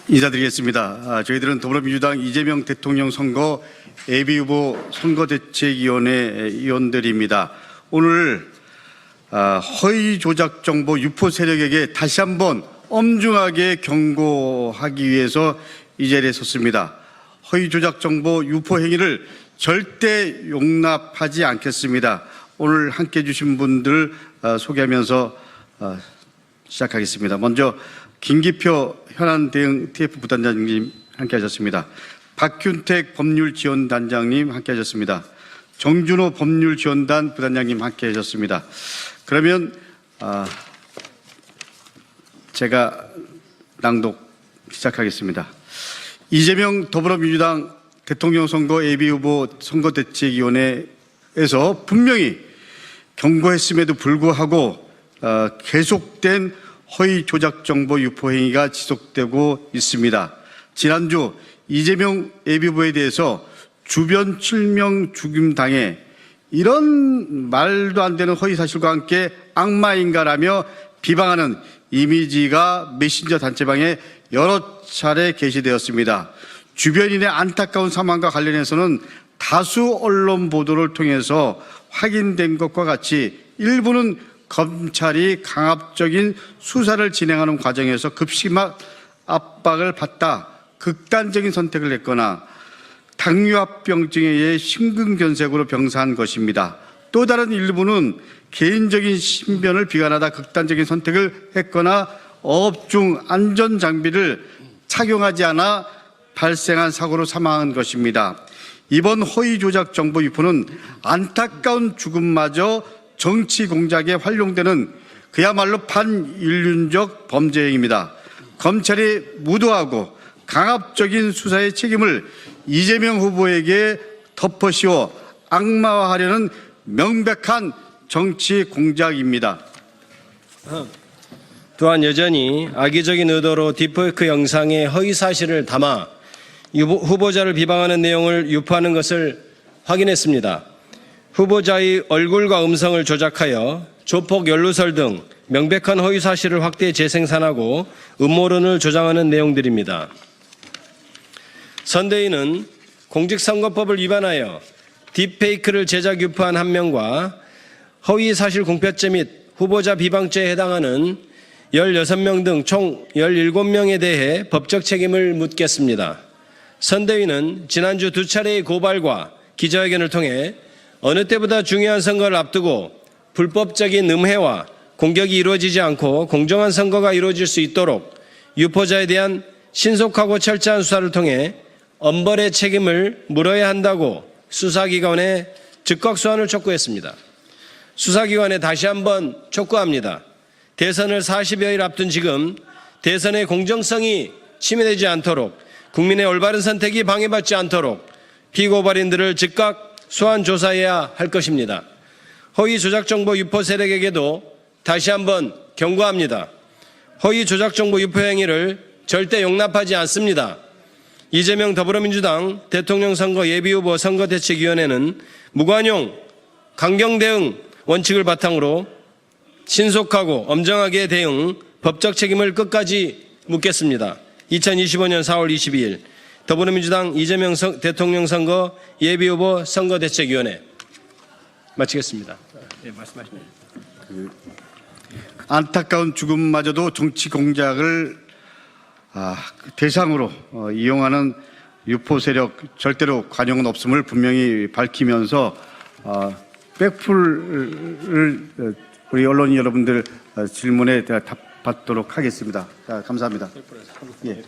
인사드리겠습니다. 저희들은 더불어민주당 이재명 대통령 선거 예비후보 선거대책위원회 위원들입니다. 오늘 허위 조작 정보 유포 세력에게 다시 한번 엄중하게 경고하기 위해서 이 자리에 섰습니다. 허위 조작 정보 유포 행위를 절대 용납하지 않겠습니다. 오늘 함께 해주신 분들 소개하면서 시작하겠습니다. 먼저 김기표 현안대응 TF 부단장님 함께 하셨습니다. 박균택 법률지원단장님 함께 하셨습니다. 정준호 법률지원단 부단장님 함께 하셨습니다. 그러면 제가 낭독 시작하겠습니다. 이재명 더불어민주당 대통령 선거 예비후보 선거대책위원회에서 분명히 경고했음에도 불구하고 계속된 허위 조작 정보 유포 행위가 지속되고 있습니다. 지난주 이재명 예비후보에 대해서 주변 7명 죽임당해 이런 말도 안 되는 허위 사실과 함께 악마인가라며 비방하는 이미지가 메신저 단체방에 여러 차례 게시되었습니다. 주변인의 안타까운 사망과 관련해서는 다수 언론 보도를 통해서 확인된 것과 같이 일부는 검찰이 강압적인 수사를 진행하는 과정에서 급심한 압박을 받다 극단적인 선택을 했거나 당뇨합병증에 의해 심근경색으로 병사한 것입니다. 또 다른 일부는 개인적인 신변을 비관하다 극단적인 선택을 했거나 어업 중 안전장비를 착용하지 않아 발생한 사고로 사망한 것입니다. 이번 허위 조작 정보 유포는 안타까운 죽음마저 정치 공작에 활용되는 그야말로 반인륜적 범죄 행위입니다. 검찰이 무도하고 강압적인 수사의 책임을 이재명 후보에게 덮어씌워 악마화하려는 명백한 정치 공작입니다. 또한 여전히 악의적인 의도로 딥페이크 영상에 허위 사실을 담아 후보자를 비방하는 내용을 유포하는 것을 확인했습니다. 후보자의 얼굴과 음성을 조작하여 조폭 연루설 등 명백한 허위 사실을 확대 재생산하고 음모론을 조장하는 내용들입니다. 선대위는 공직선거법을 위반하여 딥페이크를 제작 유포한 한 명과 허위 사실 공표죄 및 후보자 비방죄에 해당하는 16명 등 총 17명에 대해 법적 책임을 묻겠습니다. 선대위는 지난주 2차례의 고발과 기자회견을 통해 어느 때보다 중요한 선거를 앞두고 불법적인 음해와 공격이 이루어지지 않고 공정한 선거가 이루어질 수 있도록 유포자에 대한 신속하고 철저한 수사를 통해 엄벌의 책임을 물어야 한다고 수사기관에 즉각 소환을 촉구했습니다. 수사기관에 다시 한번 촉구합니다. 대선을 40여일 앞둔 지금 대선의 공정성이 침해되지 않도록 국민의 올바른 선택이 방해받지 않도록 피고발인들을 즉각 소환 조사해야 할 것입니다. 허위 조작 정보 유포 세력에게도 다시 한번 경고합니다. 허위 조작 정보 유포 행위를 절대 용납하지 않습니다. 이재명 더불어민주당 대통령 선거 예비후보 선거대책위원회는 무관용, 강경 대응 원칙을 바탕으로 신속하고 엄정하게 대응, 법적 책임을 끝까지 묻겠습니다. 2025년 4월 22일 더불어민주당 이재명 대통령 선거 예비후보 선거대책위원회 마치겠습니다. 네, 말씀하십니다. 안타까운 죽음마저도 정치 공작을 대상으로 이용하는 유포 세력 절대로 관용은 없음을 분명히 밝히면서 백풀을 우리 언론인 여러분들 질문에 답받도록 하겠습니다. 감사합니다. 예.